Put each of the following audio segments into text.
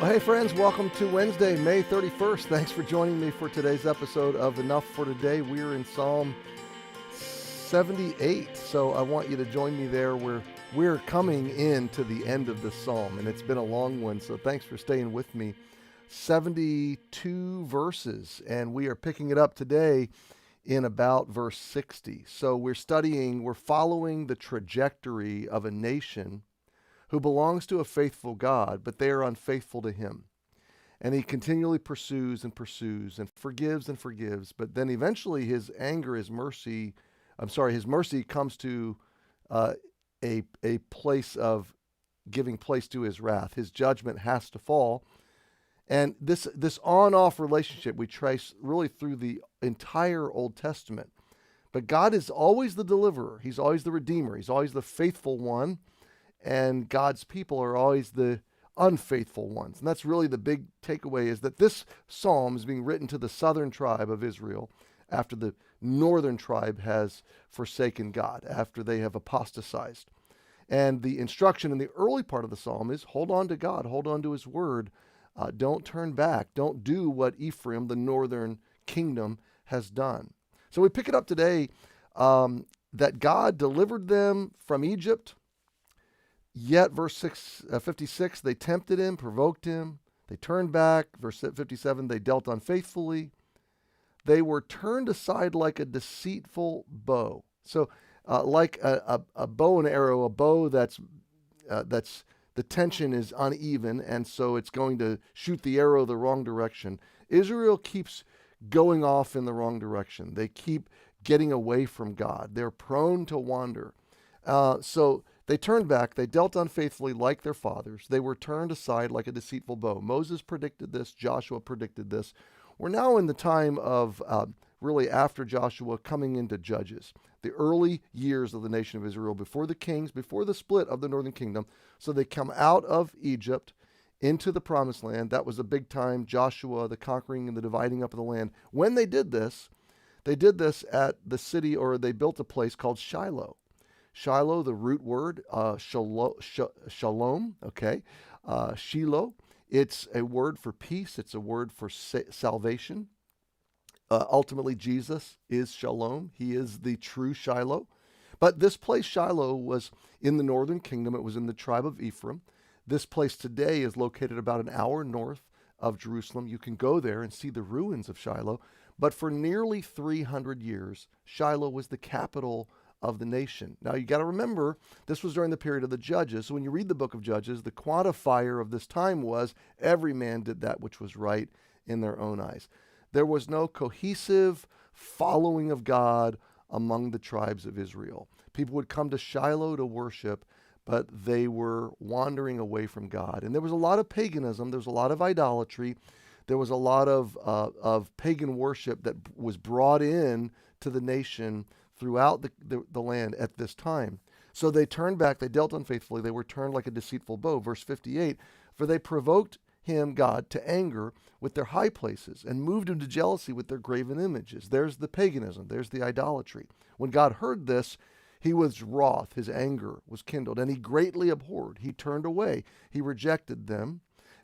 Well, hey friends, welcome to Wednesday, May 31st. Thanks for joining me for today's episode of Enough for Today. We're in Psalm 78, so I want you to join me there. We're coming into the end of the psalm, and it's been a long one, so thanks for staying with me. 72 verses, and we are picking it up today in about verse 60. So we're following the trajectory of a nation who belongs to a faithful God, but they are unfaithful to him. And he continually pursues and pursues and forgives, but then eventually his mercy comes to a place of giving place to his wrath. His judgment has to fall. And this on-off relationship we trace really through the entire Old Testament. But God is always the deliverer. He's always the redeemer. He's always the faithful one. And God's people are always the unfaithful ones. And that's really the big takeaway, is that this psalm is being written to the southern tribe of Israel after the northern tribe has forsaken God, after they have apostatized. And the instruction in the early part of the psalm is hold on to God, hold on to his word. Don't turn back. Don't do what Ephraim, the northern kingdom, has done. So we pick it up today that God delivered them from Egypt. Yet, verse 56, they tempted him, provoked him. They turned back. Verse 57, they dealt unfaithfully. They were turned aside like a deceitful bow. So like a bow and arrow, a bow that's the tension is uneven, and so it's going to shoot the arrow the wrong direction. Israel keeps going off in the wrong direction. They keep getting away from God. They're prone to wander. So they turned back. They dealt unfaithfully like their fathers. They were turned aside like a deceitful bow. Moses predicted this. Joshua predicted this. We're now in the time of really after Joshua coming into Judges, the early years of the nation of Israel, before the kings, before the split of the northern kingdom. So they come out of Egypt into the promised land. That was a big time, Joshua, the conquering and the dividing up of the land. When they did this at the city, or they built a place called Shiloh. Shiloh, the root word, shalom, okay, Shiloh. It's a word for peace. It's a word for salvation. Ultimately, Jesus is Shalom. He is the true Shiloh. But this place, Shiloh, was in the northern kingdom. It was in the tribe of Ephraim. This place today is located about an hour north of Jerusalem. You can go there and see the ruins of Shiloh. But for nearly 300 years, Shiloh was the capital of the nation. Now you got to remember, this was during the period of the Judges. So when you read the book of Judges, the quantifier of this time was every man did that which was right in their own eyes. There was no cohesive following of God among the tribes of Israel. People would come to Shiloh to worship, but they were wandering away from God. And there was a lot of paganism. There was a lot of idolatry. There was a lot of pagan worship that was brought in to the nation throughout the land at this time. So they turned back, they dealt unfaithfully, they were turned like a deceitful bow. Verse 58, for they provoked him, God, to anger with their high places and moved him to jealousy with their graven images. There's the paganism, there's the idolatry. When God heard this, he was wroth, his anger was kindled, and he greatly abhorred. He turned away, he rejected them.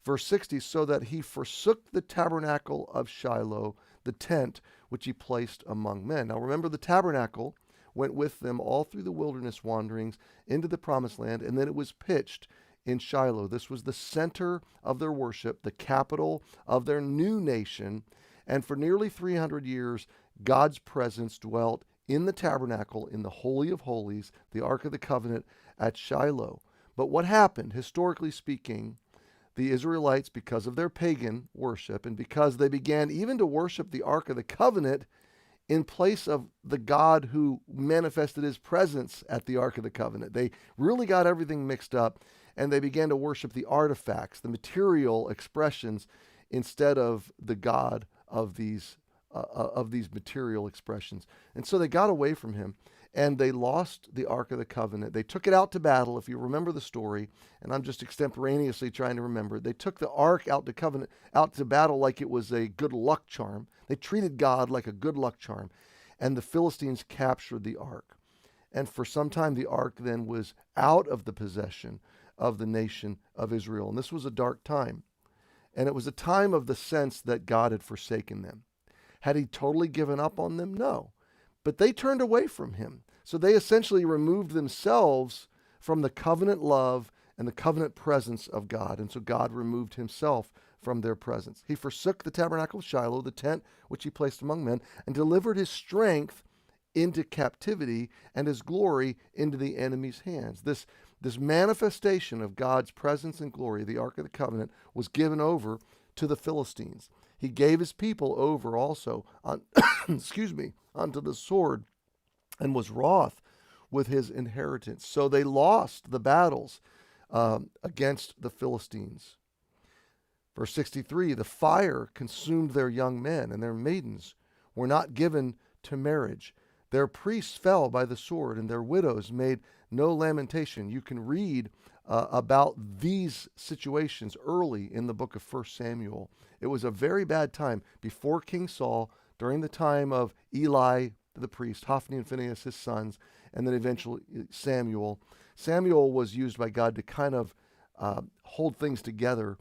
Verse 60, so that he forsook the tabernacle of Shiloh, the tent which he placed among men. Now remember, the tabernacle went with them all through the wilderness wanderings into the promised land, and then it was pitched in Shiloh. This was the center of their worship, the capital of their new nation, and for nearly 300 years, God's presence dwelt in the tabernacle, in the Holy of Holies, the Ark of the Covenant at Shiloh. But what happened, historically speaking, the Israelites, because of their pagan worship and because they began even to worship the Ark of the Covenant in place of the God who manifested his presence at the Ark of the Covenant, they really got everything mixed up, and they began to worship the artifacts, the material expressions, instead of the God of these material expressions. And so they got away from him. And they lost the Ark of the Covenant. They took it out to battle, if you remember the story, and I'm just extemporaneously trying to remember. They took the Ark out to battle like it was a good luck charm. They treated God like a good luck charm, and the Philistines captured the Ark. And for some time, the Ark then was out of the possession of the nation of Israel. And this was a dark time. And it was a time of the sense that God had forsaken them. Had he totally given up on them? No. But they turned away from him. So they essentially removed themselves from the covenant love and the covenant presence of God. And so God removed himself from their presence. He forsook the tabernacle of Shiloh, the tent which he placed among men, and delivered his strength into captivity and his glory into the enemy's hands. This manifestation of God's presence and glory, the Ark of the Covenant, was given over to the Philistines. He gave his people over also unto the sword, and was wroth with his inheritance. So they lost the battles against the Philistines. Verse 63, the fire consumed their young men, and their maidens were not given to marriage. Their priests fell by the sword, and their widows made no lamentation. You can read about these situations early in the book of 1 Samuel. It was a very bad time before King Saul, during the time of Eli the priest, Hophni and Phinehas his sons, and then eventually Samuel. Samuel was used by God to kind of hold things together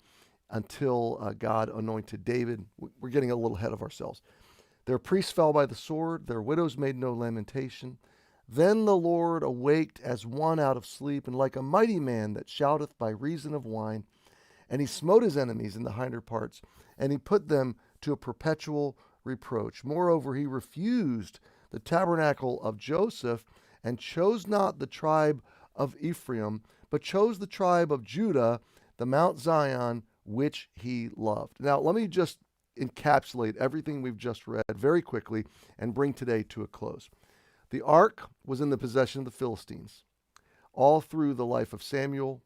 until God anointed David. We're getting a little ahead of ourselves. Their priests fell by the sword, their widows made no lamentation. Then the Lord awaked as one out of sleep, and like a mighty man that shouteth by reason of wine. And he smote his enemies in the hinder parts, and he put them to a perpetual reproach. Moreover, he refused the tabernacle of Joseph, and chose not the tribe of Ephraim, but chose the tribe of Judah, the Mount Zion, which he loved. Now, let me just encapsulate everything we've just read very quickly and bring today to a close. The ark was in the possession of the Philistines all through the life of Samuel,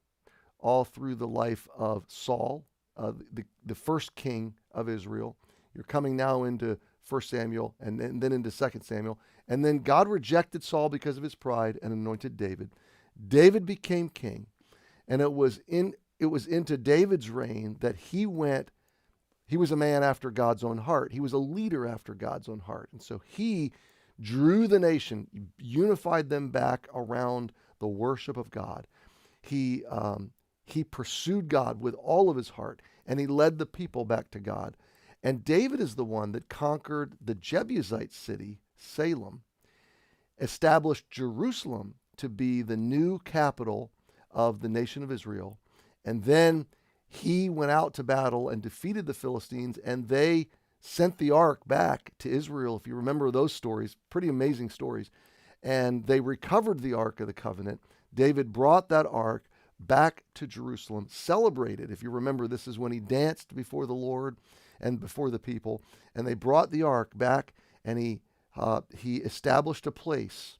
all through the life of Saul, the first king of Israel. You're coming now into 1 Samuel and then into 2 Samuel. And then God rejected Saul because of his pride and anointed David. David became king, and it was into David's reign that he was a man after God's own heart. He was a leader after God's own heart. And so he drew the nation, unified them back around the worship of God. He pursued God with all of his heart, and he led the people back to God. And David is the one that conquered the Jebusite city, Salem, established Jerusalem to be the new capital of the nation of Israel. And then he went out to battle and defeated the Philistines, and they sent the ark back to Israel. If you remember those stories, pretty amazing stories. And they recovered the Ark of the Covenant. David brought that ark back to Jerusalem, celebrated. If you remember, this is when he danced before the Lord and before the people. And they brought the ark back, and he established a place,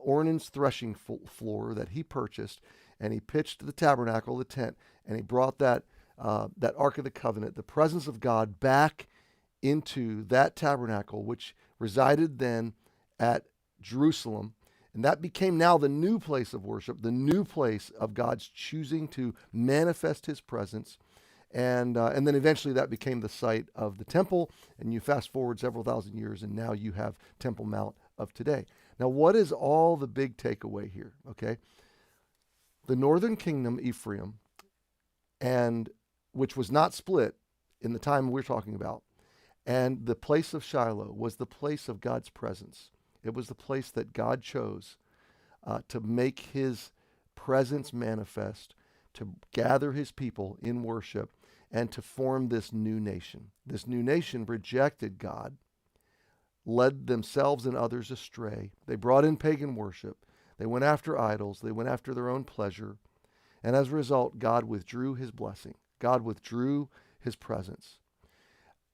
Ornan's threshing floor that he purchased, and he pitched the tabernacle, the tent, and he brought that Ark of the Covenant, the presence of God, back into that tabernacle, which resided then at Jerusalem. And that became now the new place of worship, the new place of God's choosing to manifest his presence. And then eventually that became the site of the temple. And you fast forward several thousand years, and now you have Temple Mount of today. Now, what is all the big takeaway here? Okay. The northern kingdom, Ephraim, and which was not split in the time we're talking about, and the place of Shiloh was the place of God's presence. It was the place that God chose to make his presence manifest, to gather his people in worship, and to form this new nation. This new nation rejected God, led themselves and others astray. They brought in pagan worship. They went after idols. They went after their own pleasure. And as a result, God withdrew his blessing. God withdrew his presence.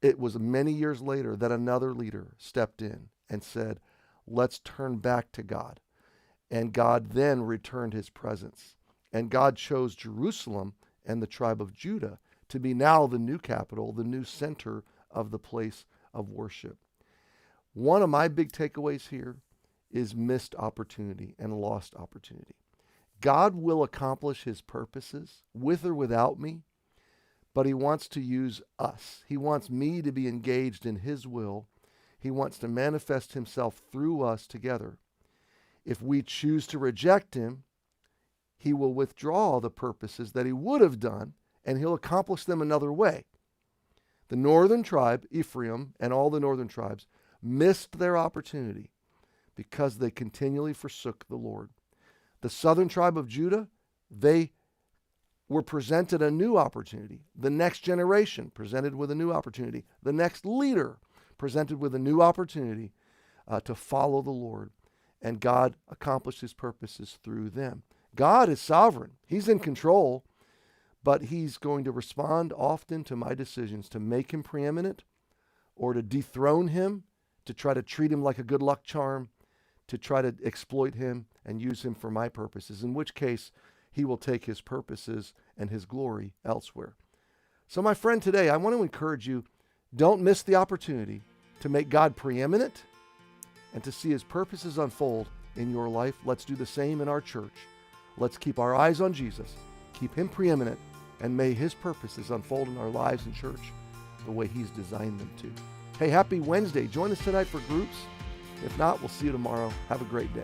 It was many years later that another leader stepped in and said, let's turn back to God. And God then returned his presence. And God chose Jerusalem and the tribe of Judah to be now the new capital, the new center of the place of worship. One of my big takeaways here is missed opportunity and lost opportunity. God will accomplish his purposes with or without me, but he wants to use us. He wants me to be engaged in his will. He wants to manifest himself through us together. If we choose to reject him, he will withdraw the purposes that he would have done, and he'll accomplish them another way. The northern tribe, Ephraim, and all the northern tribes missed their opportunity because they continually forsook the Lord. The southern tribe of Judah, they were presented a new opportunity. The next generation presented with a new opportunity. The next leader presented with a new opportunity to follow the Lord. And God accomplished his purposes through them. God is sovereign. He's in control, but he's going to respond often to my decisions to make him preeminent or to dethrone him, to try to treat him like a good luck charm, to try to exploit him and use him for my purposes, in which case he will take his purposes and his glory elsewhere. So my friend, today I want to encourage you, don't miss the opportunity to make God preeminent and to see his purposes unfold in your life. Let's do the same in our church. Let's keep our eyes on Jesus, keep him preeminent, and may his purposes unfold in our lives and church the way he's designed them to. Hey, happy Wednesday. Join us tonight for groups. If not, we'll see you tomorrow. Have a great day.